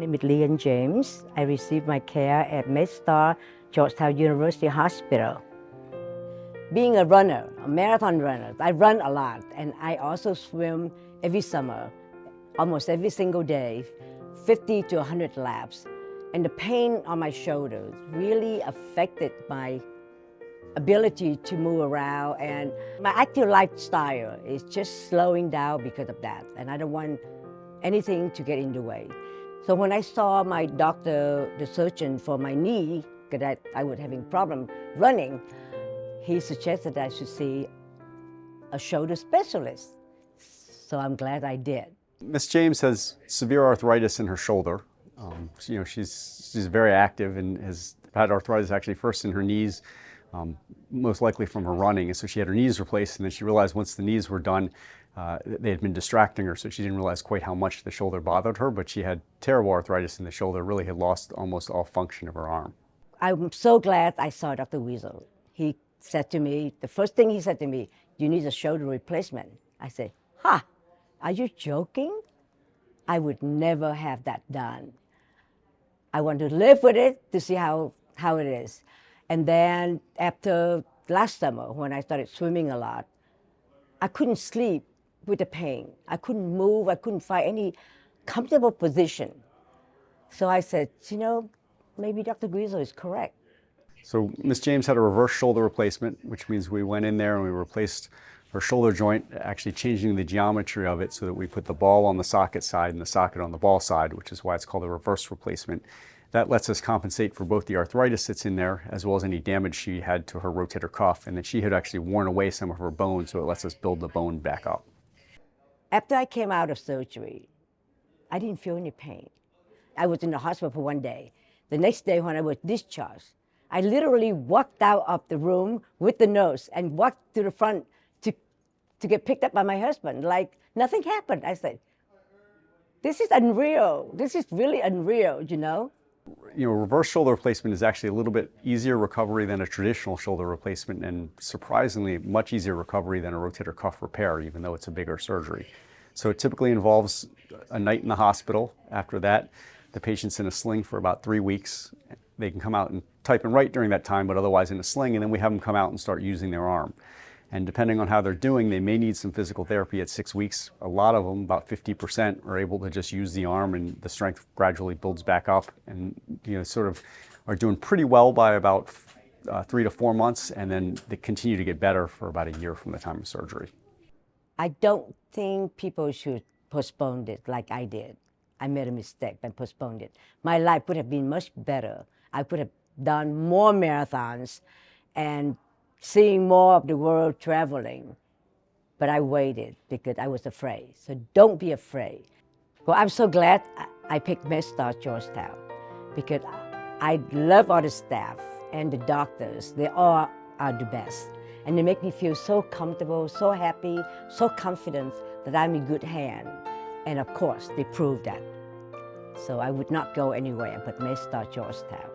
name is Lien James. I received my care at MedStar, Georgetown University Hospital. Being a runner, a marathon runner, I run a lot, and I also swim every summer, almost every single day, 50 to 100 laps. And the pain on my shoulders really affected my ability to move around, and my active lifestyle is just slowing down because of that, and I don't want anything to get in the way. So when I saw my doctor, the surgeon for my knee, because I was having problem running, he suggested I should see a shoulder specialist. So I'm glad I did. Miss James has severe arthritis in her shoulder. She's very active and has had arthritis actually first in her knees, most likely from her running. And so she had her knees replaced, and then she realized once the knees were done, they had been distracting her, so she didn't realize quite how much the shoulder bothered her, but she had terrible arthritis in the shoulder, really had lost almost all function of her arm. I'm so glad I saw Dr. Weasel. He said to me, the first thing he said to me, "You need a shoulder replacement." I said, "Ha, are you joking? I would never have that done. I want to live with it to see how it is." And then after last summer, when I started swimming a lot, I couldn't sleep with the pain. I couldn't move. I couldn't find any comfortable position. So I said, maybe Dr. Weasel is correct. So Miss James had a reverse shoulder replacement, which means we went in there and we replaced her shoulder joint, actually changing the geometry of it so that we put the ball on the socket side and the socket on the ball side, which is why it's called a reverse replacement. That lets us compensate for both the arthritis that's in there as well as any damage she had to her rotator cuff, and that she had actually worn away some of her bone, so it lets us build the bone back up. After I came out of surgery, I didn't feel any pain. I was in the hospital for one day. The next day when I was discharged, I literally walked out of the room with the nurse and walked to the front to get picked up by my husband, like nothing happened. I said, this is unreal. This is really unreal, Reverse shoulder replacement is actually a little bit easier recovery than a traditional shoulder replacement, and surprisingly much easier recovery than a rotator cuff repair, even though it's a bigger surgery. So it typically involves a night in the hospital. After that, the patient's in a sling for about 3 weeks. They can come out and type and write during that time, but otherwise in a sling, and then we have them come out and start using their arm. And depending on how they're doing, they may need some physical therapy at 6 weeks. A lot of them, about 50%, are able to just use the arm, and the strength gradually builds back up, and sort of are doing pretty well by about 3 to 4 months, and then they continue to get better for about a year from the time of surgery. I don't think people should postpone it like I did. I made a mistake and postponed it. My life would have been much better. I could have done more marathons and seeing more of the world, traveling. But I waited because I was afraid. So don't be afraid. Well, I'm so glad I picked MedStar Georgetown because I love all the staff and the doctors. They all are the best. And they make me feel so comfortable, so happy, so confident that I'm in good hands. And of course, they proved that. So I would not go anywhere but MedStar Georgetown.